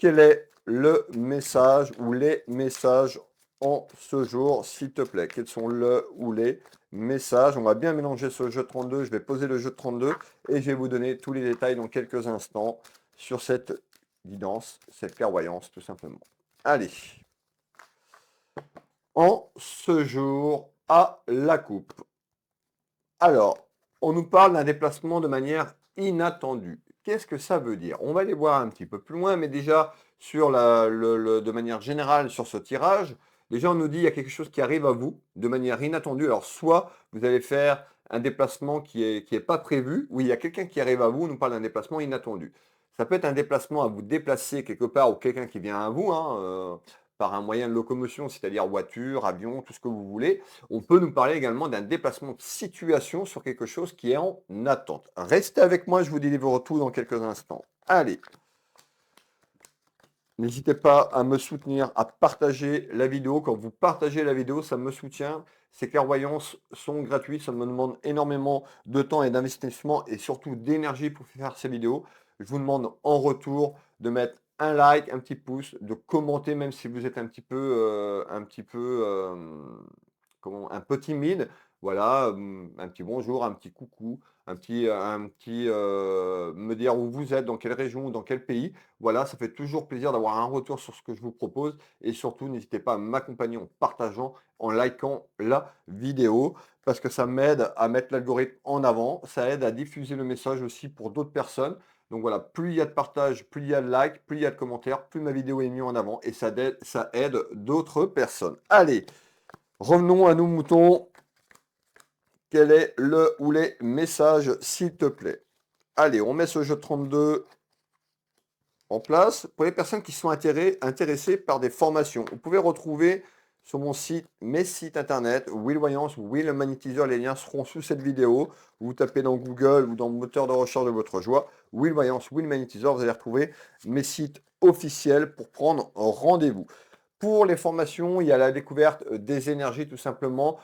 quel est le message ou les messages en ce jour, s'il te plaît? Quels sont le ou les messages? On va bien mélanger ce jeu 32. Je vais poser le jeu 32 et je vais vous donner tous les détails dans quelques instants sur cette guidance, cette clairvoyance, tout simplement. Allez. En ce jour à la coupe. Alors, on nous parle d'un déplacement de manière inattendue. Qu'est-ce que ça veut dire? On va aller voir un petit peu plus loin, mais déjà, sur de manière générale, sur ce tirage, déjà, on nous dit qu'il y a quelque chose qui arrive à vous de manière inattendue. Alors, soit vous allez faire un déplacement qui est pas prévu, ou il y a quelqu'un qui arrive à vous, on nous parle d'un déplacement inattendu. Ça peut être un déplacement à vous déplacer quelque part ou quelqu'un qui vient à vous, par un moyen de locomotion, c'est-à-dire voiture, avion, tout ce que vous voulez. On peut nous parler également d'un déplacement de situation sur quelque chose qui est en attente. Restez avec moi, je vous délivre tout dans quelques instants. Allez, n'hésitez pas à me soutenir, à partager la vidéo. Quand vous partagez la vidéo, ça me soutient. Ces clairvoyances sont gratuites, ça me demande énormément de temps et d'investissement et surtout d'énergie pour faire ces vidéos. Je vous demande en retour de mettre un like, un petit pouce, de commenter même si vous êtes un peu timide. Voilà, un petit bonjour, un petit coucou, me dire où vous êtes, dans quelle région ou dans quel pays. Voilà, ça fait toujours plaisir d'avoir un retour sur ce que je vous propose et surtout, n'hésitez pas à m'accompagner en partageant, en likant la vidéo parce que ça m'aide à mettre l'algorithme en avant, ça aide à diffuser le message aussi pour d'autres personnes. Donc voilà, plus il y a de partage, plus il y a de likes, plus il y a de commentaires, plus ma vidéo est mise en avant et ça aide d'autres personnes. Allez, revenons à nos moutons. Quel est le ou les messages, s'il te plaît? Allez, on met ce jeu 32 en place. Pour les personnes qui sont intéressées par des formations, vous pouvez retrouver sur mon site, mes sites internet, Will Voyance ou Will Magnétiseur, les liens seront sous cette vidéo. Vous tapez dans Google ou dans le moteur de recherche de votre choix, Will Voyance, Will Magnétiseur, vous allez retrouver mes sites officiels pour prendre rendez-vous. Pour les formations, il y a la découverte des énergies tout simplement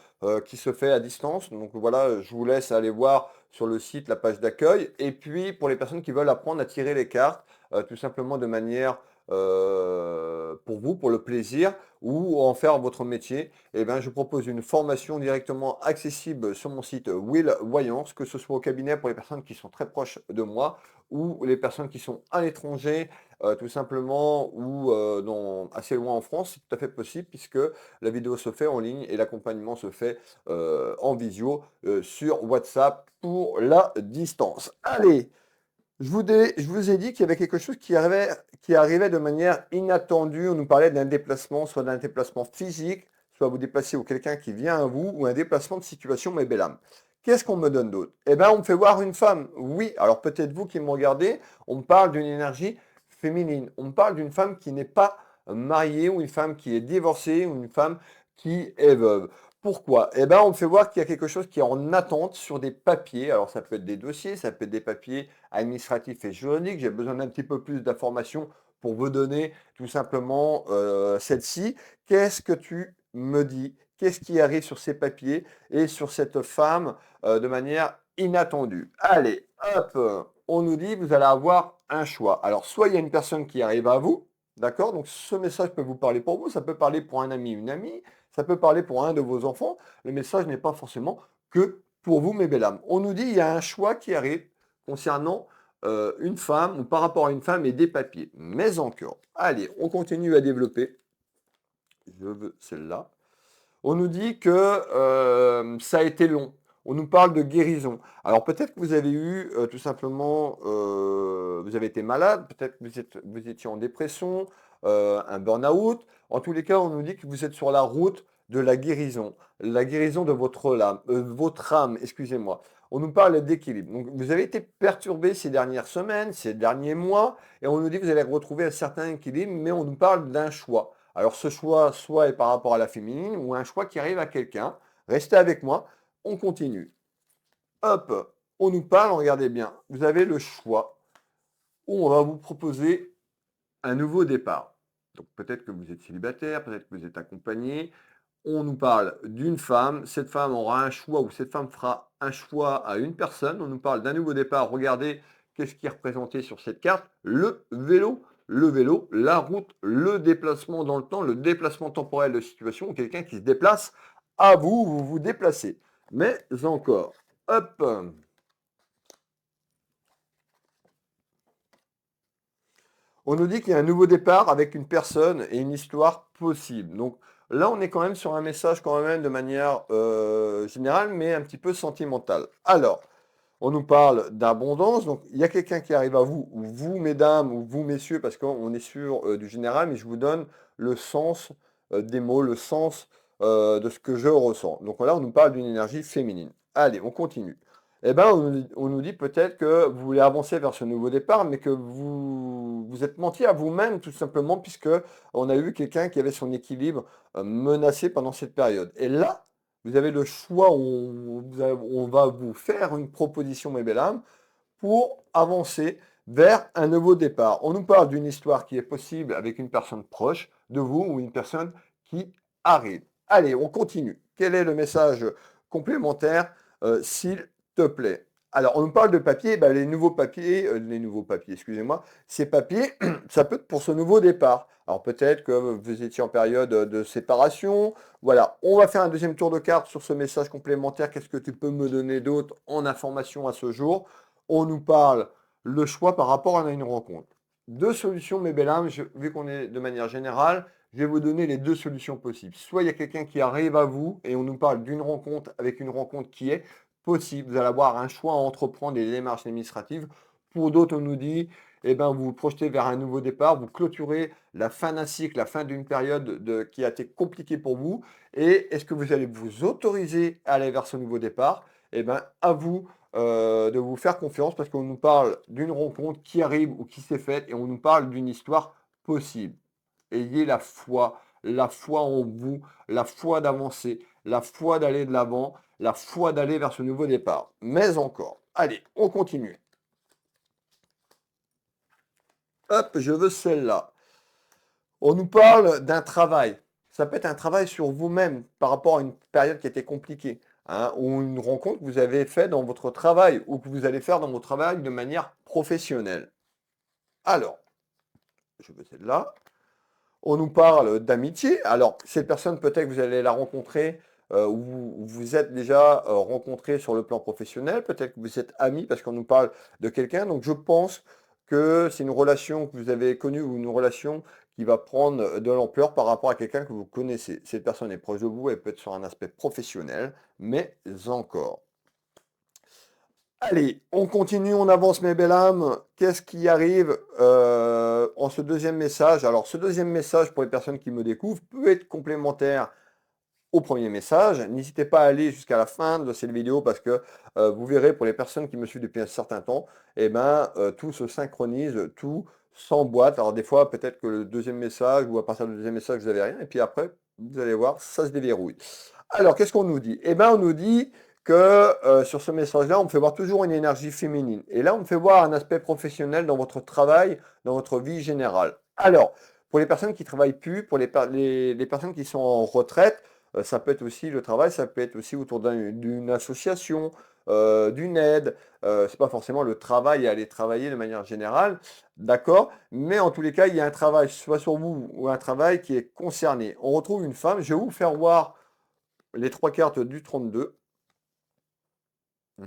qui se fait à distance. Donc voilà, je vous laisse aller voir sur le site la page d'accueil. Et puis pour les personnes qui veulent apprendre à tirer les cartes, tout simplement de manière pour vous, pour le plaisir, ou en faire votre métier, eh bien, je propose une formation directement accessible sur mon site Will Voyance, que ce soit au cabinet pour les personnes qui sont très proches de moi ou les personnes qui sont à l'étranger, tout simplement, ou assez loin en France, c'est tout à fait possible puisque la vidéo se fait en ligne et l'accompagnement se fait en visio sur WhatsApp pour la distance. Allez, je vous ai dit qu'il y avait quelque chose qui arrivait de manière inattendue. On nous parlait d'un déplacement, soit d'un déplacement physique, soit vous déplacez ou quelqu'un qui vient à vous, ou un déplacement de situation, mes belles âmes. Qu'est-ce qu'on me donne d'autre? Eh bien, on me fait voir une femme. Oui, alors peut-être vous qui me regardez, on me parle d'une énergie féminine. On me parle d'une femme qui n'est pas mariée, ou une femme qui est divorcée, ou une femme qui est veuve. Pourquoi? Eh bien, on me fait voir qu'il y a quelque chose qui est en attente sur des papiers. Alors, ça peut être des dossiers, ça peut être des papiers administratif et juridique. J'ai besoin d'un petit peu plus d'informations pour vous donner tout simplement celle-ci. Qu'est-ce que tu me dis? Qu'est-ce qui arrive sur ces papiers et sur cette femme de manière inattendue? Allez, hop, on nous dit vous allez avoir un choix. Alors, soit il y a une personne qui arrive à vous, d'accord? Donc, ce message peut vous parler pour vous, ça peut parler pour un ami, une amie, ça peut parler pour un de vos enfants. Le message n'est pas forcément que pour vous, mes belles âmes. On nous dit il y a un choix qui arrive concernant une femme ou par rapport à une femme et des papiers. Mais encore. Allez, on continue à développer. Je veux celle-là. On nous dit que ça a été long. On nous parle de guérison. Alors peut-être que vous avez eu tout simplement, vous avez été malade, peut-être que vous étiez en dépression, un burn-out. En tous les cas, on nous dit que vous êtes sur la route de la guérison de votre âme, excusez-moi. On nous parle d'équilibre. Donc vous avez été perturbé ces dernières semaines, ces derniers mois, et on nous dit que vous allez retrouver un certain équilibre, mais on nous parle d'un choix. Alors ce choix, soit est par rapport à la féminine, ou un choix qui arrive à quelqu'un. Restez avec moi, on continue. Hop, on nous parle, regardez bien, vous avez le choix où on va vous proposer un nouveau départ. Donc peut-être que vous êtes célibataire, peut-être que vous êtes accompagné. On nous parle d'une femme, cette femme aura un choix ou cette femme fera un choix à une personne. On nous parle d'un nouveau départ. Regardez qu'est-ce qui est représenté sur cette carte. Le vélo. le vélo, la route, le déplacement dans le temps, le déplacement temporel de situation, ou quelqu'un qui se déplace à vous, vous vous déplacez. Mais encore, hop, on nous dit qu'il y a un nouveau départ avec une personne et une histoire possible. Donc là, on est quand même sur un message quand même de manière générale, mais un petit peu sentimentale. Alors, on nous parle d'abondance, donc il y a quelqu'un qui arrive à vous, ou vous, mesdames, ou vous, messieurs, parce qu'on est sur du général, mais je vous donne le sens des mots, le sens de ce que je ressens. Donc là, on nous parle d'une énergie féminine. Allez, on continue. Eh ben, on nous dit peut-être que vous voulez avancer vers ce nouveau départ, mais que vous êtes menti à vous-même, tout simplement, puisque on a eu quelqu'un qui avait son équilibre menacé pendant cette période. Et là, vous avez le choix, on va vous faire une proposition, mes belles âmes, pour avancer vers un nouveau départ. On nous parle d'une histoire qui est possible avec une personne proche de vous ou une personne qui arrive. Allez, on continue. Quel est le message complémentaire, s'il te plaît? Alors, on nous parle de papiers, ben, les nouveaux papiers, excusez-moi, ces papiers, ça peut être pour ce nouveau départ. Alors peut-être que vous étiez en période de séparation. Voilà, on va faire un deuxième tour de carte sur ce message complémentaire. Qu'est-ce que tu peux me donner d'autre en information à ce jour? On nous parle le choix par rapport à une rencontre. Deux solutions, mes belles âmes, vu qu'on est de manière générale, je vais vous donner les deux solutions possibles. Soit il y a quelqu'un qui arrive à vous et on nous parle d'une rencontre avec une rencontre qui est possible. Vous allez avoir un choix à entreprendre des démarches administratives. Pour d'autres, on nous dit, eh ben, vous vous projetez vers un nouveau départ, vous clôturez la fin d'un cycle, la fin d'une période qui a été compliquée pour vous. Et est-ce que vous allez vous autoriser à aller vers ce nouveau départ? Eh ben, à vous de vous faire confiance parce qu'on nous parle d'une rencontre qui arrive ou qui s'est faite et on nous parle d'une histoire possible. Ayez la foi en vous, la foi d'avancer, la foi d'aller de l'avant, la foi d'aller vers ce nouveau départ. Mais encore, allez, on continue. Hop, je veux celle-là. On nous parle d'un travail. Ça peut être un travail sur vous-même par rapport à une période qui était compliquée, hein, ou une rencontre que vous avez faite dans votre travail ou que vous allez faire dans votre travail de manière professionnelle. Alors, je veux celle-là. On nous parle d'amitié. Alors, cette personne, peut-être que vous allez la rencontrer ou vous êtes déjà rencontré sur le plan professionnel. Peut-être que vous êtes amis parce qu'on nous parle de quelqu'un. Donc, je pense que c'est une relation que vous avez connue ou une relation qui va prendre de l'ampleur par rapport à quelqu'un que vous connaissez. Cette personne est proche de vous, elle peut être sur un aspect professionnel, mais encore. Allez, on continue, on avance mes belles âmes. Qu'est-ce qui arrive en ce deuxième message? Alors, ce deuxième message, pour les personnes qui me découvrent, peut être complémentaire au premier message. N'hésitez pas à aller jusqu'à la fin de cette vidéo parce que vous verrez, pour les personnes qui me suivent depuis un certain temps, eh ben, tout se synchronise, tout s'emboîte. Alors, des fois, peut-être que le deuxième message ou à partir du deuxième message, vous n'avez rien. Et puis après, vous allez voir, ça se déverrouille. Alors, qu'est-ce qu'on nous dit? Eh bien, on nous dit que sur ce message-là, on me fait voir toujours une énergie féminine. Et là, on me fait voir un aspect professionnel dans votre travail, dans votre vie générale. Alors, pour les personnes qui ne travaillent plus, pour les personnes qui sont en retraite, ça peut être aussi le travail, ça peut être aussi autour d'une association, d'une aide. C'est pas forcément le travail à aller travailler de manière générale, d'accord? Mais en tous les cas, il y a un travail, soit sur vous ou un travail qui est concerné. On retrouve une femme. Je vais vous faire voir les trois cartes du 32.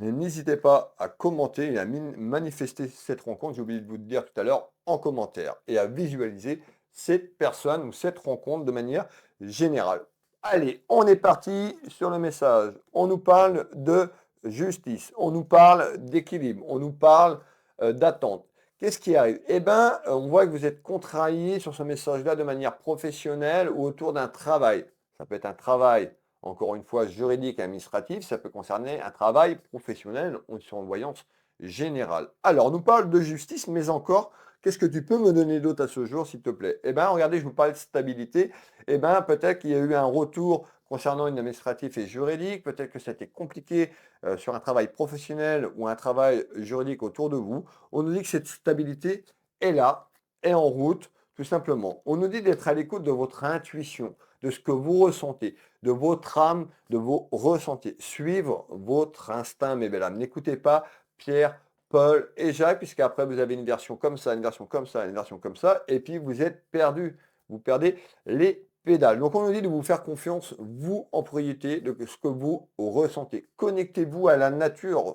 N'hésitez pas à commenter et à manifester cette rencontre, j'ai oublié de vous le dire tout à l'heure, en commentaire, et à visualiser cette personne ou cette rencontre de manière générale. Allez, on est parti sur le message. On nous parle de justice, on nous parle d'équilibre, on nous parle d'attente. Qu'est-ce qui arrive? Eh bien, on voit que vous êtes contrarié sur ce message-là de manière professionnelle ou autour d'un travail. Ça peut être un travail encore une fois, juridique et administratif, ça peut concerner un travail professionnel ou sur une voyance générale. Alors, on nous parle de justice, mais encore, qu'est-ce que tu peux me donner d'autre à ce jour, s'il te plaît? Eh bien, regardez, je vous parlais de stabilité. Eh bien, peut-être qu'il y a eu un retour concernant une administrative et juridique, peut-être que ça a été compliqué sur un travail professionnel ou un travail juridique autour de vous. On nous dit que cette stabilité est là, est en route, tout simplement. On nous dit d'être à l'écoute de votre intuition, de ce que vous ressentez, de votre âme, de vos ressentis. Suivre votre instinct, mes belles âmes. N'écoutez pas Pierre, Paul et Jacques, puisqu'après vous avez une version comme ça, une version comme ça, une version comme ça, et puis vous êtes perdu. Vous perdez les pédales. Donc on nous dit de vous faire confiance, vous, en priorité, de ce que vous ressentez. Connectez-vous à la nature.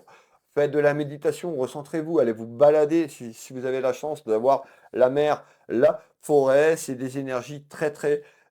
Faites de la méditation, recentrez-vous, allez vous balader si vous avez la chance d'avoir la mer, la forêt. C'est des énergies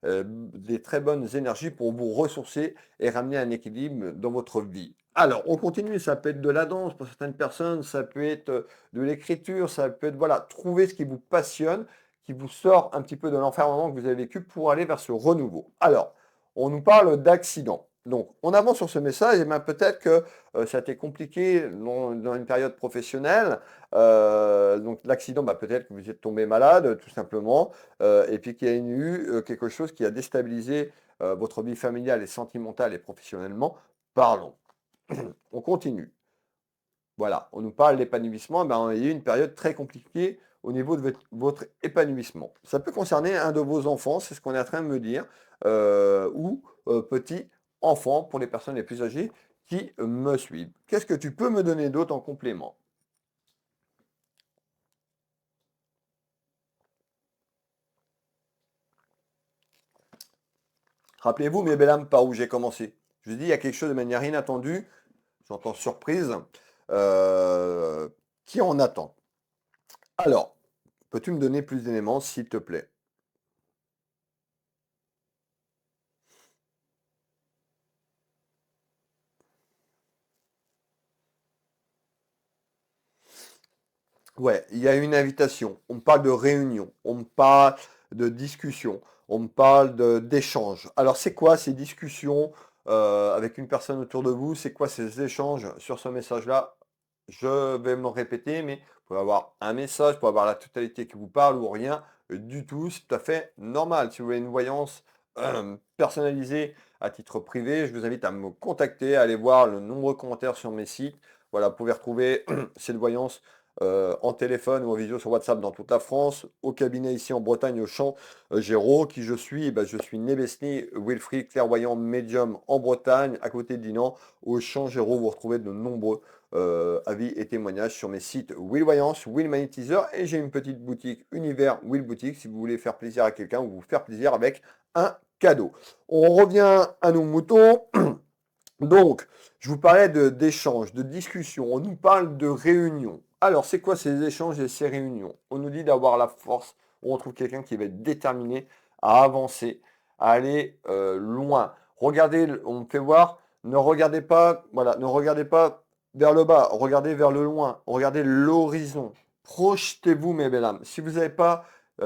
des très bonnes énergies pour vous ressourcer et ramener un équilibre dans votre vie. Alors, on continue, ça peut être de la danse pour certaines personnes, ça peut être de l'écriture, ça peut être, voilà, trouver ce qui vous passionne, qui vous sort un petit peu de l'enfermement que vous avez vécu pour aller vers ce renouveau. Alors, on nous parle d'accident. Donc, on avance sur ce message, et bien peut-être que ça a été compliqué dans une période professionnelle. Donc, l'accident, bah, peut-être que vous êtes tombé malade, tout simplement, et puis qu'il y a eu quelque chose qui a déstabilisé votre vie familiale et sentimentale et professionnellement. Parlons. On continue. Voilà, on nous parle d'épanouissement, ben, il y a eu une période très compliquée au niveau de votre épanouissement. Ça peut concerner un de vos enfants, c'est ce qu'on est en train de me dire, ou petit enfant pour les personnes les plus âgées qui me suivent. Qu'est-ce que tu peux me donner d'autre en complément? Rappelez-vous, mes belles âmes, par où j'ai commencé. Je vous dis, il y a quelque chose de manière inattendue, j'entends surprise, euh, qui en attend. Alors, peux-tu me donner plus d'éléments, s'il te plaît? Ouais, il y a une invitation. On me parle de réunion, on me parle de discussion, on me parle d'échange. Alors, c'est quoi ces discussions avec une personne autour de vous? C'est quoi ces échanges sur ce message-là? Je vais me répéter, mais vous pouvez avoir un message, vous pouvez avoir la totalité qui vous parle ou rien du tout. C'est tout à fait normal. Si vous voulez une voyance personnalisée à titre privé, je vous invite à me contacter, à aller voir le nombreux commentaires sur mes sites. Voilà, vous pouvez retrouver cette voyance en téléphone ou en visio sur WhatsApp dans toute la France, au cabinet ici en Bretagne, au champ Géraud. Qui je suis? Eh ben, je suis Nebesni Wilfried, clairvoyant médium en Bretagne, à côté de Dinan, au champ Géraud. Vous retrouvez de nombreux avis et témoignages sur mes sites Will Voyance, Will Magnétiseur, et j'ai une petite boutique Univers Will Boutique si vous voulez faire plaisir à quelqu'un ou vous faire plaisir avec un cadeau. On revient à nos moutons. Donc, je vous parlais d'échanges, de discussions, on nous parle de réunions. Alors, c'est quoi ces échanges et ces réunions? On nous dit d'avoir la force, on trouve quelqu'un qui va être déterminé à avancer, à aller loin. Regardez, on me fait voir, ne regardez pas, voilà, ne regardez pas vers le bas, regardez vers le loin, regardez l'horizon. Projetez-vous, mes belles âmes. Si vous n'avez pas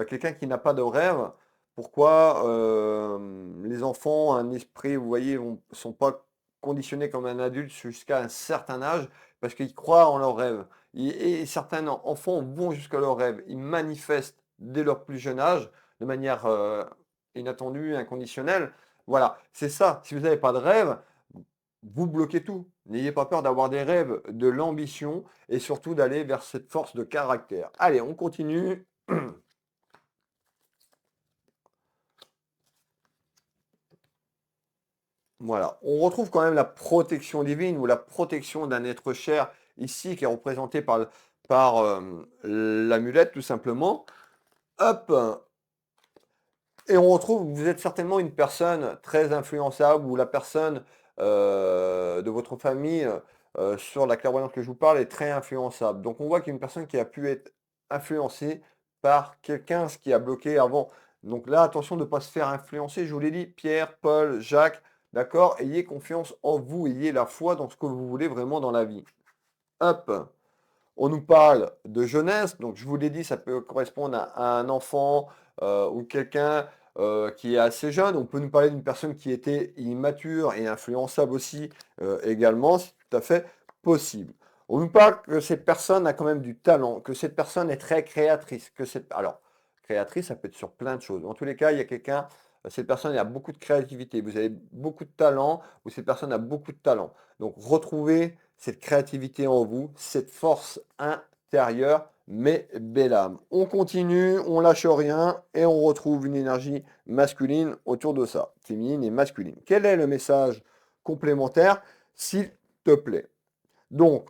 quelqu'un qui n'a pas de rêve, pourquoi les enfants ont un esprit, vous voyez, ne sont pas conditionnés comme un adulte jusqu'à un certain âge parce qu'ils croient en leurs rêves. Et certains enfants vont jusqu'à leurs rêves. Ils manifestent dès leur plus jeune âge de manière inattendue, inconditionnelle. Voilà, c'est ça. Si vous n'avez pas de rêve, vous bloquez tout. N'ayez pas peur d'avoir des rêves, de l'ambition et surtout d'aller vers cette force de caractère. Allez, on continue. Voilà, on retrouve quand même la protection divine ou la protection d'un être cher ici qui est représenté par l'amulette tout simplement. Hop, et on retrouve, vous êtes certainement une personne très influençable ou la personne de votre famille sur la clairvoyance que je vous parle est très influençable. Donc on voit qu'il y a une personne qui a pu être influencée par quelqu'un, ce qui a bloqué avant. Donc là, attention de ne pas se faire influencer. Je vous l'ai dit, Pierre, Paul, Jacques, d'accord? Ayez confiance en vous, ayez la foi dans ce que vous voulez vraiment dans la vie. Hop, on nous parle de jeunesse, donc je vous l'ai dit, ça peut correspondre à un enfant ou quelqu'un qui est assez jeune. On peut nous parler d'une personne qui était immature et influençable aussi également, c'est tout à fait possible. On nous parle que cette personne a quand même du talent, que cette personne est très créatrice, alors, créatrice, ça peut être sur plein de choses. En tous les cas, il y a quelqu'un, cette personne a beaucoup de créativité, vous avez beaucoup de talent, ou cette personne a beaucoup de talent. Donc, retrouvez cette créativité en vous, cette force intérieure, mais belle âme. On continue, on lâche rien et on retrouve une énergie masculine autour de ça, féminine et masculine. Quel est le message complémentaire, s'il te plaît? Donc,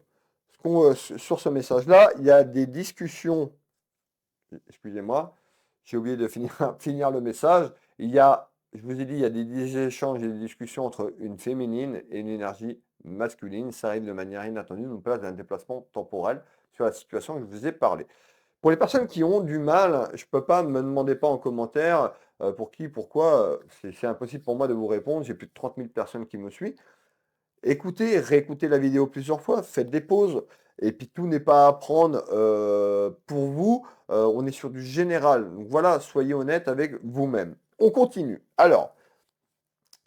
ce sur ce message-là, il y a des discussions, excusez-moi, j'ai oublié de finir le message. Je vous ai dit, il y a des échanges et des discussions entre une féminine et une énergie masculine. Ça arrive de manière inattendue, nous place d'un déplacement temporel sur la situation que je vous ai parlé. Pour les personnes qui ont du mal, je ne peux pas, me demandez pas en commentaire pour qui, pourquoi, c'est impossible pour moi de vous répondre. J'ai plus de 30 000 personnes qui me suivent. Écoutez, réécoutez la vidéo plusieurs fois, faites des pauses. Et puis tout n'est pas à prendre pour vous. On est sur du général. Donc voilà, soyez honnête avec vous-même. On continue. Alors,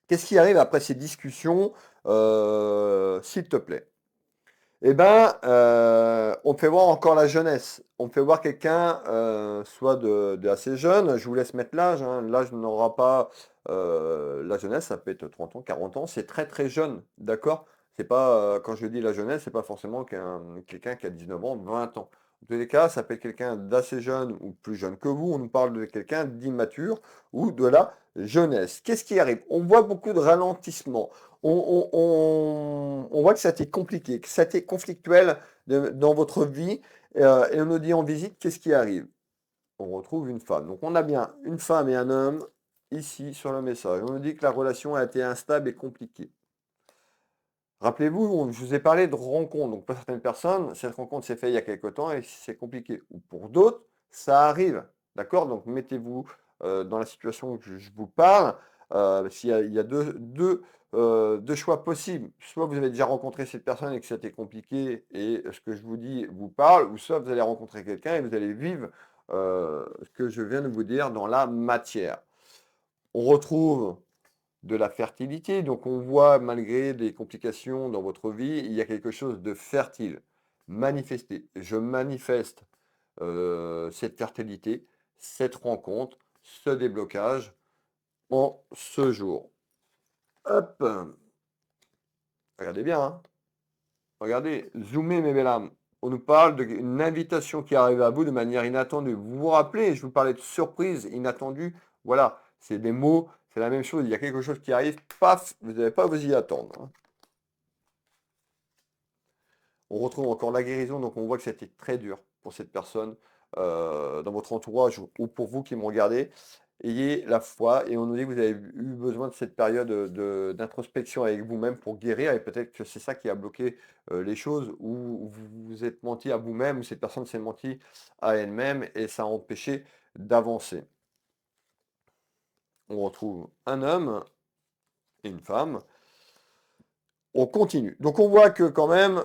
qu'est-ce qui arrive après ces discussions, s'il te plaît? Eh ben, on me fait voir encore la jeunesse. On me fait voir quelqu'un, soit de assez jeune. Je vous laisse mettre l'âge, hein. L'âge n'aura pas la jeunesse, ça peut être 30 ans, 40 ans. C'est très très jeune, d'accord? C'est pas, quand je dis la jeunesse, c'est pas forcément quelqu'un qui a 19 ans, 20 ans. En tous les cas, ça peut être quelqu'un d'assez jeune ou plus jeune que vous. On nous parle de quelqu'un d'immature ou de la jeunesse. Qu'est-ce qui arrive? On voit beaucoup de ralentissement. On voit que ça a été compliqué, que ça a été conflictuel dans votre vie. Et on nous dit en visite, qu'est-ce qui arrive? On retrouve une femme. Donc on a bien une femme et un homme ici sur le message. On nous dit que la relation a été instable et compliquée. Rappelez-vous, je vous ai parlé de rencontre. Donc pour certaines personnes, cette rencontre s'est faite il y a quelque temps et c'est compliqué. Ou pour d'autres, ça arrive. D'accord? Donc mettez-vous dans la situation que je vous parle. Il y a deux choix possibles. Soit vous avez déjà rencontré cette personne et que c'était compliqué et ce que je vous dis vous parle, ou soit vous allez rencontrer quelqu'un et vous allez vivre ce que je viens de vous dire dans la matière. On retrouve de la fertilité. Donc on voit, malgré des complications dans votre vie, il y a quelque chose de fertile. Manifestez. Je manifeste cette fertilité, cette rencontre, ce déblocage en ce jour. Hop. Regardez bien, hein. Regardez, zoomez mes belles âmes. On nous parle d'une invitation qui arrive à vous de manière inattendue. Vous vous rappelez, je vous parlais de surprise inattendue. Voilà, c'est des mots, c'est la même chose. Il y a quelque chose qui arrive, paf, vous n'allez pas vous y attendre, hein. On retrouve encore la guérison, donc on voit que c'était très dur pour cette personne dans votre entourage ou pour vous qui me regardez. Ayez la foi et on nous dit que vous avez eu besoin de cette période d'introspection avec vous-même pour guérir et peut-être que c'est ça qui a bloqué les choses ou vous vous êtes menti à vous-même ou cette personne s'est menti à elle-même et ça a empêché d'avancer. On retrouve un homme et une femme. On continue. Donc on voit que quand même,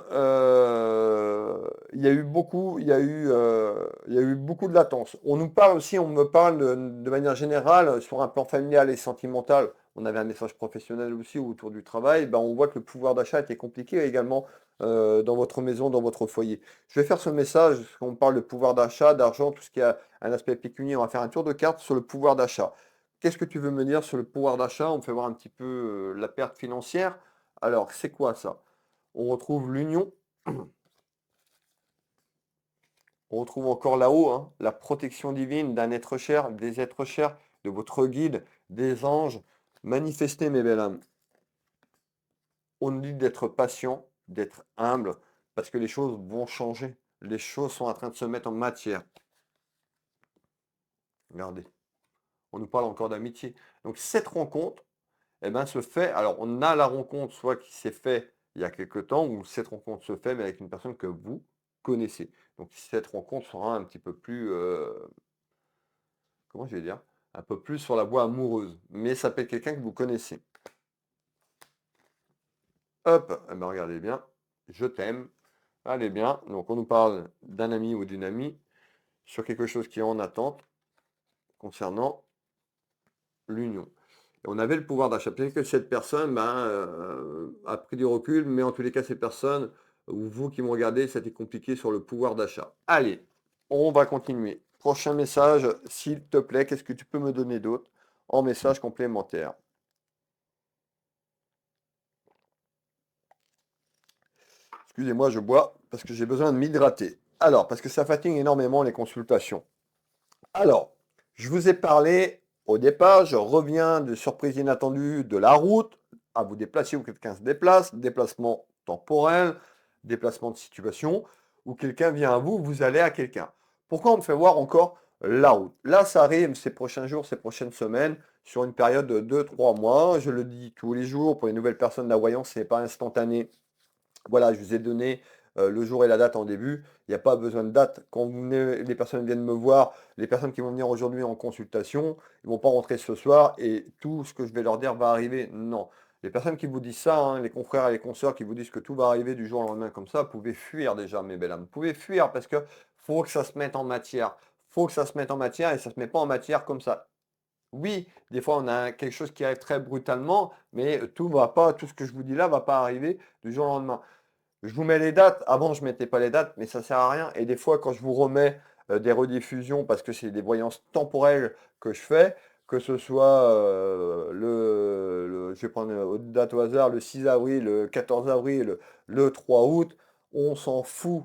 il y a eu beaucoup de latence. On nous parle aussi, on me parle de manière générale, sur un plan familial et sentimental. On avait un message professionnel aussi autour du travail. Ben, on voit que le pouvoir d'achat était compliqué également dans votre maison, dans votre foyer. Je vais faire ce message, parce qu'on parle de pouvoir d'achat, d'argent, tout ce qui a un aspect pécunier. On va faire un tour de carte sur le pouvoir d'achat. Qu'est-ce que tu veux me dire sur le pouvoir d'achat? On me fait voir un petit peu la perte financière. Alors, c'est quoi ça? On retrouve l'union. On retrouve encore là-haut, hein, la protection divine d'un être cher, des êtres chers, de votre guide, des anges. Manifestez, mes belles âmes. On nous dit d'être patient, d'être humble, parce que les choses vont changer. Les choses sont en train de se mettre en matière. Regardez. On nous parle encore d'amitié. Donc, cette rencontre, eh ben, se fait. Alors, on a la rencontre soit qui s'est fait il y a quelque temps, ou cette rencontre se fait, mais avec une personne que vous connaissez. Donc, cette rencontre sera un petit peu plus, comment je vais dire, un peu plus sur la voie amoureuse. Mais ça peut être quelqu'un que vous connaissez. Hop, eh ben, regardez bien, je t'aime. Allez bien. Donc, on nous parle d'un ami ou d'une amie sur quelque chose qui est en attente concernant l'union. Et on avait le pouvoir d'achat. Peut-être que cette personne a pris du recul, mais en tous les cas, ces personnes, ou vous qui me regardez, c'était compliqué sur le pouvoir d'achat. Allez, on va continuer. Prochain message, s'il te plaît, qu'est-ce que tu peux me donner d'autre en message complémentaire? Excusez-moi, je bois parce que j'ai besoin de m'hydrater. Alors, parce que ça fatigue énormément les consultations. Alors, je vous ai parlé au départ, je reviens de surprise inattendue de la route, à vous déplacer ou quelqu'un se déplace, déplacement temporel, déplacement de situation, ou quelqu'un vient à vous, vous allez à quelqu'un. Pourquoi on me fait voir encore la route? Là, ça arrive ces prochains jours, ces prochaines semaines, sur une période de 2-3 mois. Je le dis tous les jours, pour les nouvelles personnes, la voyance, ce n'est pas instantané. Voilà, je vous ai donné le jour et la date en début. Il n'y a pas besoin de date. Quand les personnes viennent me voir, les personnes qui vont venir aujourd'hui en consultation, ils ne vont pas rentrer ce soir et tout ce que je vais leur dire va arriver. Non. Les personnes qui vous disent ça, hein, les confrères et les consoeurs qui vous disent que tout va arriver du jour au lendemain comme ça, vous pouvez fuir déjà, mes belles âmes. Vous pouvez fuir parce que faut que ça se mette en matière. Faut que ça se mette en matière et ça ne se met pas en matière comme ça. Oui, des fois on a quelque chose qui arrive très brutalement, mais tout va pas, tout ce que je vous dis là va pas arriver du jour au lendemain. Je vous mets les dates. Avant, je ne mettais pas les dates, mais ça ne sert à rien. Et des fois, quand je vous remets des rediffusions, parce que c'est des voyances temporelles que je fais, que ce soit je vais prendre une date au hasard, le 6 avril, le 14 avril, le 3 août, on s'en fout.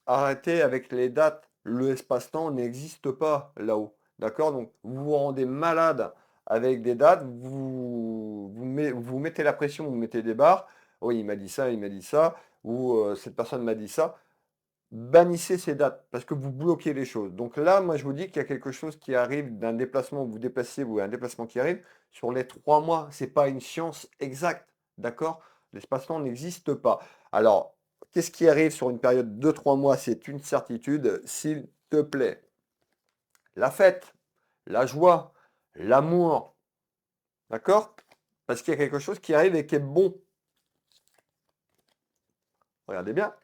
Arrêtez avec les dates. Le espace-temps n'existe pas là-haut. D'accord? Donc, vous vous rendez malade avec des dates, vous mettez la pression, vous mettez des barres. Oui, il m'a dit ça, ou cette personne m'a dit ça. Bannissez ces dates parce que vous bloquez les choses. Donc là, moi, je vous dis qu'il y a quelque chose qui arrive d'un déplacement, vous vous déplacez, ou un déplacement qui arrive sur les 3 mois. Ce n'est pas une science exacte. D'accord? L'espace-temps n'existe pas. Alors, qu'est-ce qui arrive sur une période de 3 mois? C'est une certitude, s'il te plaît. La fête, la joie, l'amour. D'accord? Parce qu'il y a quelque chose qui arrive et qui est bon. Regardez bien.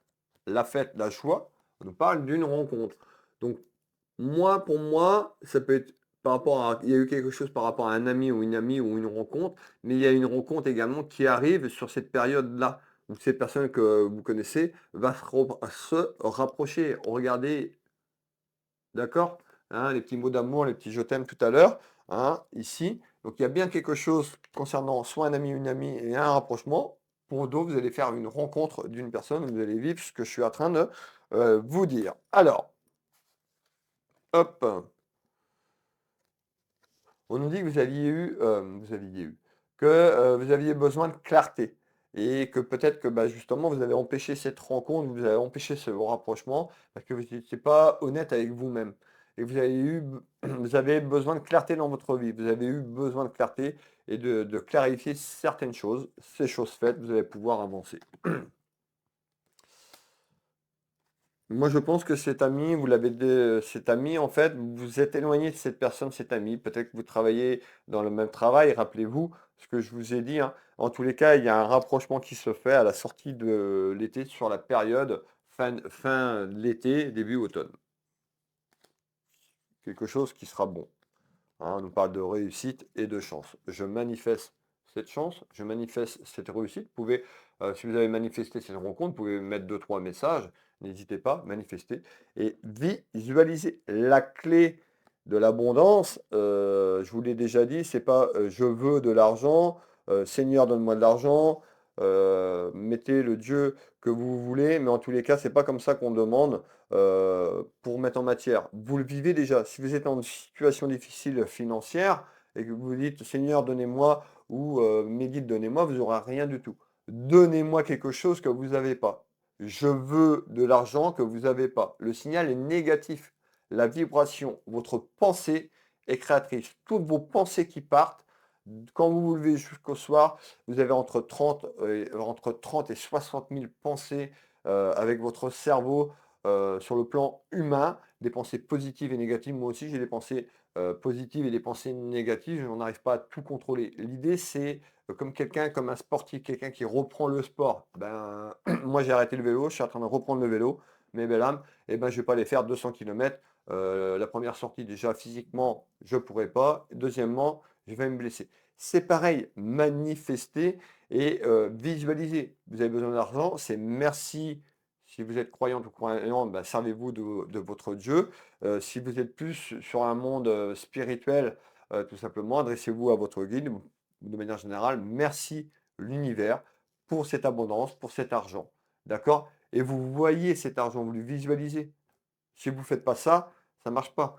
La fête, la joie, on nous parle d'une rencontre. Donc, moi, pour moi, ça peut être par rapport à, il y a eu quelque chose par rapport à un ami ou une amie ou une rencontre, mais il y a une rencontre également qui arrive sur cette période-là, où cette personne que vous connaissez va se rapprocher. Regardez, d'accord? Hein, les petits mots d'amour, les petits je t'aime tout à l'heure, hein, ici. Donc, il y a bien quelque chose concernant soit un ami, une amie et un rapprochement. Pour d'autres, vous allez faire une rencontre d'une personne, vous allez vivre ce que je suis en train de vous dire. Alors, hop. On nous dit que vous aviez besoin de clarté et que peut-être que bah, justement vous avez empêché cette rencontre, vous avez empêché ce rapprochement parce que vous n'étiez pas honnête avec vous-même. Et vous avez besoin de clarté dans votre vie. Vous avez eu besoin de clarté et de clarifier certaines choses. Ces choses faites, vous allez pouvoir avancer. Moi, je pense que cet ami, cet ami, en fait, vous vous êtes éloigné de cette personne, cet ami. Peut-être que vous travaillez dans le même travail. Rappelez-vous ce que je vous ai dit, hein. En tous les cas, il y a un rapprochement qui se fait à la sortie de l'été sur la période fin de l'été, début automne. Quelque chose qui sera bon. Hein, on nous parle de réussite et de chance. Je manifeste cette chance, je manifeste cette réussite. Vous pouvez, si vous avez manifesté cette rencontre, vous pouvez mettre deux, trois messages. N'hésitez pas, manifester et visualiser. La clé de l'abondance, je vous l'ai déjà dit, c'est pas je veux de l'argent, Seigneur, donne-moi de l'argent, mettez le Dieu que vous voulez, mais en tous les cas, c'est pas comme ça qu'on demande pour mettre en matière. Vous le vivez déjà. Si vous êtes en situation difficile financière et que vous dites Seigneur, donnez-moi ou mes guides, donnez-moi, vous n'aurez rien du tout. Donnez-moi quelque chose que vous n'avez pas. Je veux de l'argent que vous n'avez pas. Le signal est négatif. La vibration, votre pensée est créatrice. Toutes vos pensées qui partent, quand vous vous levez jusqu'au soir, vous avez entre 30 et 60 000 pensées avec votre cerveau sur le plan humain, des pensées positives et négatives. Moi aussi, j'ai des pensées positives et des pensées négatives. On n'arrive pas à tout contrôler. L'idée, c'est comme un sportif, quelqu'un qui reprend le sport. Ben, moi, j'ai arrêté le vélo, je suis en train de reprendre le vélo, mes belles âmes, et ben, je ne vais pas aller faire 200 km. La première sortie, déjà, physiquement, je ne pourrais pas. Deuxièmement, je vais me blesser. C'est pareil, manifester et visualiser. Vous avez besoin d'argent, c'est merci. Si vous êtes croyante ou croyant, ben, servez-vous de votre Dieu. Si vous êtes plus sur un monde spirituel, tout simplement, adressez-vous à votre guide. De manière générale, merci l'univers pour cette abondance, pour cet argent. D'accord? Et vous voyez cet argent, vous le visualisez. Si vous ne faites pas ça, ça ne marche pas.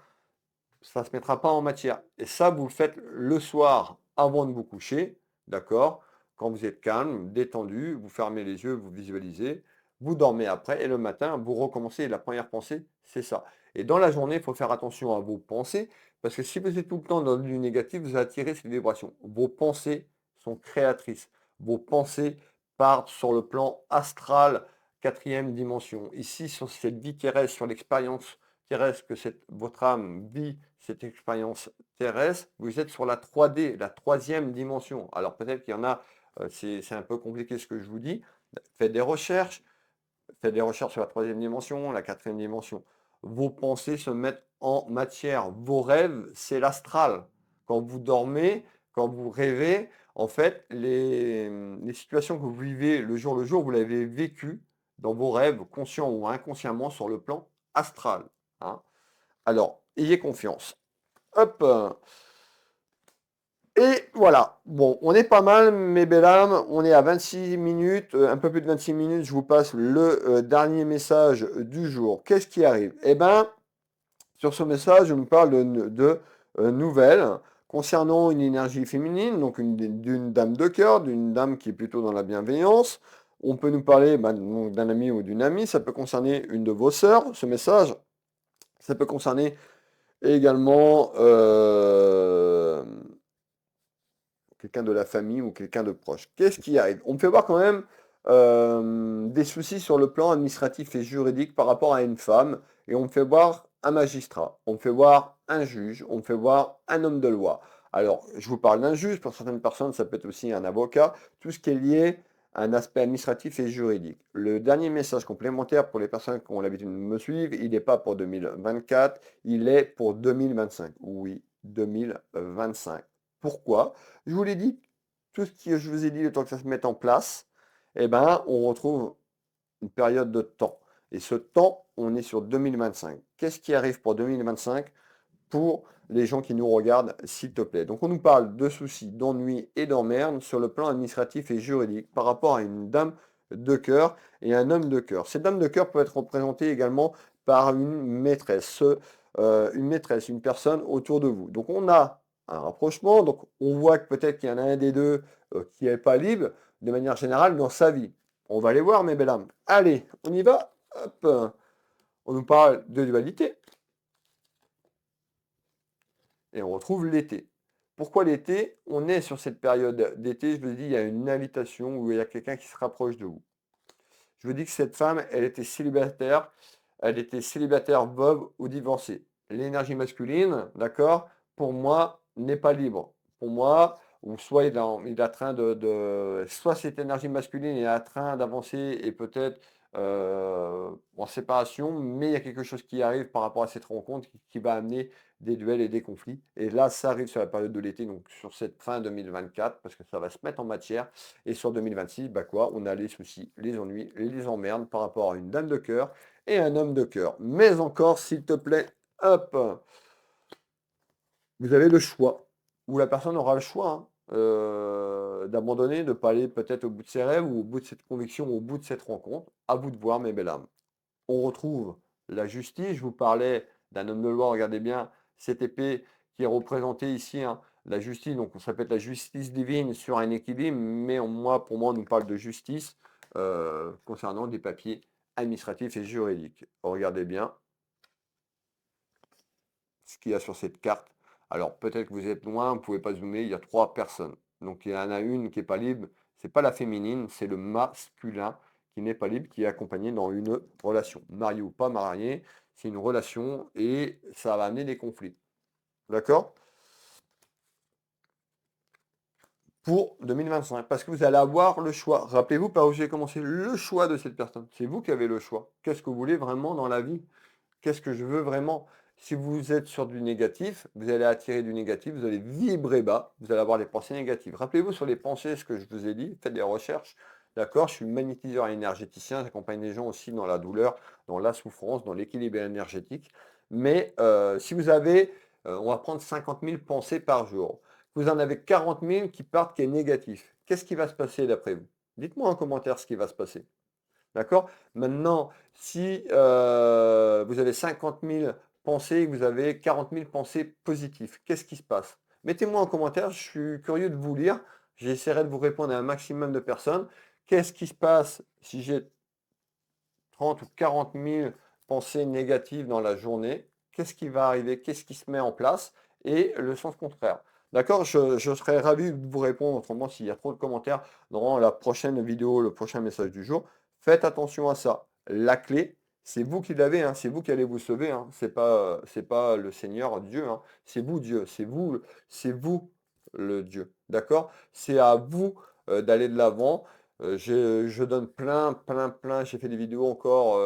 Ça ne se mettra pas en matière. Et ça, vous le faites le soir avant de vous coucher. D'accord? Quand vous êtes calme, détendu, vous fermez les yeux, vous visualisez. vous dormez après et le matin, vous recommencez et la première pensée, c'est ça. Et dans la journée, il faut faire attention à vos pensées parce que si vous êtes tout le temps dans du négatif, vous attirez ces vibrations. Vos pensées sont créatrices. Vos pensées partent sur le plan astral, quatrième dimension. Ici, sur cette vie terrestre, sur l'expérience terrestre que votre âme vit, cette expérience terrestre, vous êtes sur la 3D, la troisième dimension. Alors peut-être qu'il y en a, c'est un peu compliqué ce que je vous dis. Faites des recherches, sur la troisième dimension, la quatrième dimension. Vos pensées se mettent en matière. Vos rêves, c'est l'astral. Quand vous dormez, quand vous rêvez, en fait, les situations que vous vivez le jour, vous l'avez vécu dans vos rêves, conscients ou inconsciemment, sur le plan astral. Hein. Alors, ayez confiance. Hop. Et voilà. Bon, on est pas mal, mes belles âmes. On est à 26 minutes, un peu plus de 26 minutes. Je vous passe le dernier message du jour. Qu'est-ce qui arrive? Eh bien, sur ce message, je me parle de nouvelles concernant une énergie féminine, donc d'une dame de cœur, d'une dame qui est plutôt dans la bienveillance. On peut nous parler d'un ami ou d'une amie. Ça peut concerner une de vos sœurs, ce message. Ça peut concerner également quelqu'un de la famille ou quelqu'un de proche. Qu'est-ce qui arrive? On me fait voir quand même des soucis sur le plan administratif et juridique par rapport à une femme, et on me fait voir un magistrat, on me fait voir un juge, on me fait voir un homme de loi. Alors, je vous parle d'un juge, pour certaines personnes, ça peut être aussi un avocat, tout ce qui est lié à un aspect administratif et juridique. Le dernier message complémentaire pour les personnes qui ont l'habitude de me suivre, il n'est pas pour 2024, il est pour 2025. Oui, 2025. Pourquoi? Je vous l'ai dit, tout ce que je vous ai dit, le temps que ça se mette en place, eh ben, on retrouve une période de temps. Et ce temps, on est sur 2025. Qu'est-ce qui arrive pour 2025 pour les gens qui nous regardent, s'il te plaît? Donc, on nous parle de soucis, d'ennuis et d'emmerdes sur le plan administratif et juridique par rapport à une dame de cœur et un homme de cœur. Cette dame de cœur peut être représentée également par une maîtresse, une personne autour de vous. Donc, on a un rapprochement. Donc, on voit que peut-être qu'il y en a un des deux qui n'est pas libre de manière générale dans sa vie. On va aller voir, mes belles âmes. Allez, on y va. Hop. On nous parle de dualité. Et on retrouve l'été. Pourquoi l'été? On est sur cette période d'été. Je vous dis, il y a une invitation où il y a quelqu'un qui se rapproche de vous. Je vous dis que cette femme, elle était célibataire. Elle était célibataire, veuve ou divorcée. L'énergie masculine, d'accord, pour moi, n'est pas libre. Pour moi, ou soit il est en train soit cette énergie masculine est en train d'avancer et peut-être en séparation, mais il y a quelque chose qui arrive par rapport à cette rencontre qui va amener des duels et des conflits. Et là, ça arrive sur la période de l'été, donc sur cette fin 2024, parce que ça va se mettre en matière. Et sur 2026, bah quoi, on a les soucis, les ennuis, les emmerdes par rapport à une dame de cœur et un homme de cœur. Mais encore, s'il te plaît, hop, vous avez le choix, ou la personne aura le choix d'abandonner, de ne pas aller peut-être au bout de ses rêves, ou au bout de cette conviction, ou au bout de cette rencontre. À vous de voir, mes belles âmes. On retrouve la justice. Je vous parlais d'un homme de loi, regardez bien cette épée qui est représentée ici, hein, la justice, donc ça peut être la justice divine sur un équilibre, mais pour moi, on nous parle de justice concernant des papiers administratifs et juridiques. Regardez bien ce qu'il y a sur cette carte. Alors peut-être que vous êtes loin, vous ne pouvez pas zoomer, il y a 3 personnes. Donc il y en a une qui n'est pas libre, c'est pas la féminine, c'est le masculin qui n'est pas libre, qui est accompagné dans une relation. Marié ou pas marié, c'est une relation et ça va amener des conflits. D'accord? Pour 2025, parce que vous allez avoir le choix. Rappelez-vous par où j'ai commencé, le choix de cette personne. C'est vous qui avez le choix. Qu'est-ce que vous voulez vraiment dans la vie? Qu'est-ce que je veux vraiment? Si vous êtes sur du négatif, vous allez attirer du négatif, vous allez vibrer bas, vous allez avoir des pensées négatives. Rappelez-vous sur les pensées, ce que je vous ai dit, faites des recherches. D'accord? Je suis magnétiseur et énergéticien, j'accompagne les gens aussi dans la douleur, dans la souffrance, dans l'équilibre énergétique. Mais si vous avez, on va prendre 50 000 pensées par jour, vous en avez 40 000 qui partent qui est négatif. Qu'est-ce qui va se passer d'après vous? Dites-moi en commentaire ce qui va se passer. D'accord? Maintenant, si vous avez 50 000 pensées et que vous avez 40 000 pensées positives, qu'est-ce qui se passe? Mettez-moi en commentaire, je suis curieux de vous lire. J'essaierai de vous répondre à un maximum de personnes. Qu'est-ce qui se passe si j'ai 30 ou 40 000 pensées négatives dans la journée, qu'est-ce qui va arriver? Qu'est-ce qui se met en place? Et le sens contraire. D'accord? Je serais ravi de vous répondre. Autrement, s'il y a trop de commentaires dans la prochaine vidéo, le prochain message du jour, faites attention à ça. La clé, c'est vous qui l'avez, hein, c'est vous qui allez vous sauver, hein. C'est pas le Seigneur Dieu, hein. C'est vous Dieu, c'est vous le Dieu. D'accord? C'est à vous d'aller de l'avant. Je donne plein. J'ai fait des vidéos encore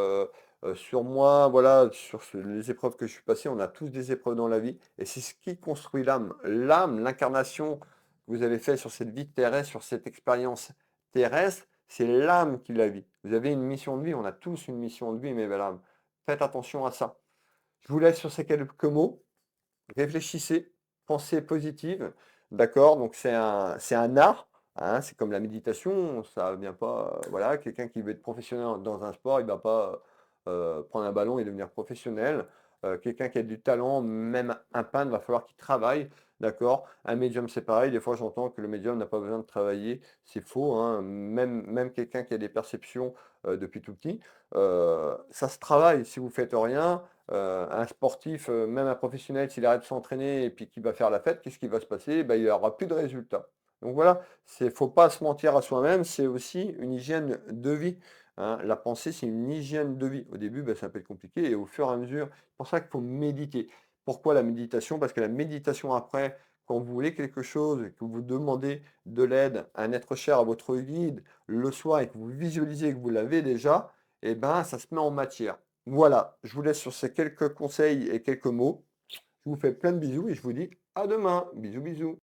sur moi, voilà, sur les épreuves que je suis passé. On a tous des épreuves dans la vie, et c'est ce qui construit l'âme. L'âme, l'incarnation que vous avez fait sur cette vie terrestre, sur cette expérience terrestre, c'est l'âme qui la vit. Vous avez une mission de vie, on a tous une mission de vie, mes belles âmes. Faites attention à ça. Je vous laisse sur ces quelques mots. Réfléchissez, pensez positive, d'accord? Donc c'est un art, hein, c'est comme la méditation, ça vient pas, voilà, quelqu'un qui veut être professionnel dans un sport, il va pas prendre un ballon et devenir professionnel. Quelqu'un qui a du talent, même un peintre, va falloir qu'il travaille, d'accord? Un médium, c'est pareil. Des fois, j'entends que le médium n'a pas besoin de travailler. C'est faux, hein. Même quelqu'un qui a des perceptions depuis tout petit, ça se travaille. Si vous faites rien, un sportif, même un professionnel, s'il arrête de s'entraîner et puis qu'il va faire la fête, qu'est-ce qui va se passer? Ben, il n'y aura plus de résultats. Donc voilà, c'est faut pas se mentir à soi-même, c'est aussi une hygiène de vie, hein. La pensée, c'est une hygiène de vie. Au début, ben, ça peut être compliqué, et au fur et à mesure, c'est pour ça qu'il faut méditer. Pourquoi la méditation? Parce que la méditation après, quand vous voulez quelque chose et que vous demandez de l'aide à un être cher, à votre guide, le soir, et que vous visualisez que vous l'avez déjà, eh ben, ça se met en matière. Voilà, je vous laisse sur ces quelques conseils et quelques mots. Je vous fais plein de bisous et je vous dis à demain. Bisous, bisous.